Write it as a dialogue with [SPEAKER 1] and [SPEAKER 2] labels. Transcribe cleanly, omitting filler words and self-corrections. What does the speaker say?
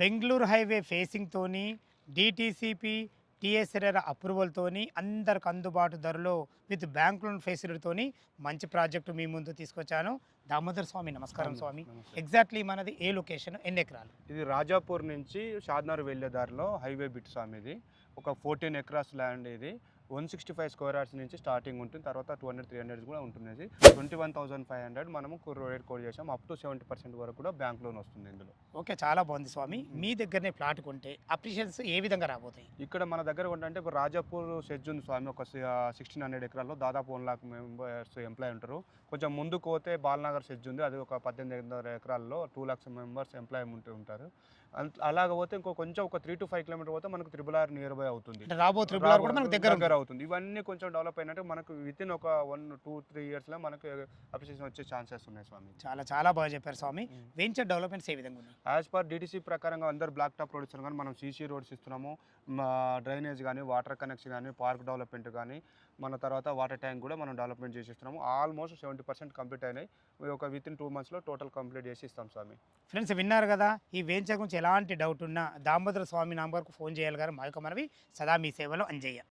[SPEAKER 1] Bengaluru highway ఫేసింగ్‌తోని DTCP, టీఎస్ఆర్ఆర్ అప్రూవల్‌తోని అందరికి అందుబాటు ధరలో విత్ బ్యాంక్ లోన్ ఫెసిలిటీతోని మంచి ప్రాజెక్ట్ మీ ముందు తీసుకొచ్చాను. దామోదర్ స్వామి నమస్కారం స్వామి.
[SPEAKER 2] నమస్తే.
[SPEAKER 1] ఎగ్జాక్ట్‌లీ మనది ఏ లొకేషన్? ఎన్ని ఎకరాలు?
[SPEAKER 2] ఇది రాజాపూర్ నుంచి షాద్నగర్ వెళ్ళే దారిలో హైవే బిట్ స్వామి. ఇది ఒక 14 ఎకరాస్ ల్యాండ్. ఇది 165 స్క్వేర్ యార్డ్స్ నుంచి స్టార్టింగ్ ఉంటుంది. తర్వాత 200, 300 కూడా ఉంటుంది. 21,500 మనము రేట్ కోడ్ చేసాం. అప్ టు 70% వరకు కూడా బ్యాంక్ లోన్ వస్తుంది ఇందులో.
[SPEAKER 1] ఓకే, చాలా బాగుంది స్వామి. మీ దగ్గరనే ప్లాట్ కొంటే అప్రిషియన్స్ ఏ విధంగా రాబోతాయి?
[SPEAKER 2] ఇక్కడ మన దగ్గర ఏంటంటే ఇప్పుడు రాజాపూర్ సెజ్ ఉంది స్వామి. ఒక 1600 ఎకరాల్లో దాదాపు 1 లాక్ మెంబర్స్ ఎంప్లాయ్ ఉంటారు. కొంచెం ముందుకు పోతే బాలనగర్ సెజ్ ఉంది. అది ఒక 1800 ఎకరాల్లో 2 lakhs మెంబర్స్ ఎంప్లాయ్ ఉంటారు. అలాగ పోతే కొంచెం ఒక 3 to 5 కిలోమీటర్ పోతే మనకు RRR నియర్ బై అవుతుంది.
[SPEAKER 1] అంటే రాబో త్రిబుల్ ఆర్ కూడా మనకు దగ్గర
[SPEAKER 2] అవుతుంది. ఇవన్నీ కొంచెం డెవలప్ అయినట్టు మనకు వితిన్ ఒక 1, 2, 3 ఇయర్స్లో మనకు అప్రిషియేషన్ వచ్చే ఛాన్సెస్ ఉన్నాయి స్వామి.
[SPEAKER 1] చాలా చాలా బాగా చెప్పారు స్వామి. వెంచర్ డెవలప్మెంట్స్ ఏ విధంగా ఉన్నాయి?
[SPEAKER 2] యాజ్ పర్ డిటిసి ప్రకారంగా అందరు బ్లాక్ టాప్ రోడ్స్ కానీ మనం సీసీ రోడ్స్ ఇస్తున్నాము. డ్రైనేజ్ కానీ, వాటర్ కనెక్షన్ కానీ, పార్క్ డెవలప్మెంట్ కానీ, మన తర్వాత వాటర్ ట్యాంక్ కూడా మనం డెవలప్మెంట్ చేసి ఇస్తున్నాము. ఆల్మోస్ట్ 70% కంప్లీట్ అయినాయి. ఒక వితిన్ 2 monthsలో టోటల్ కంప్లీట్ చేసి ఇస్తాం స్వామి.
[SPEAKER 1] ఫ్రెండ్స్ విన్నారు కదా, ఈ వెంచర్ గురించి ఎలాంటి డౌట్ ఉన్నా దామోదర స్వామి నంబర్కు ఫోన్ చేయాలి గారు. మా యొక్క మనవి సదా మీ సేవలో అంజయ్య.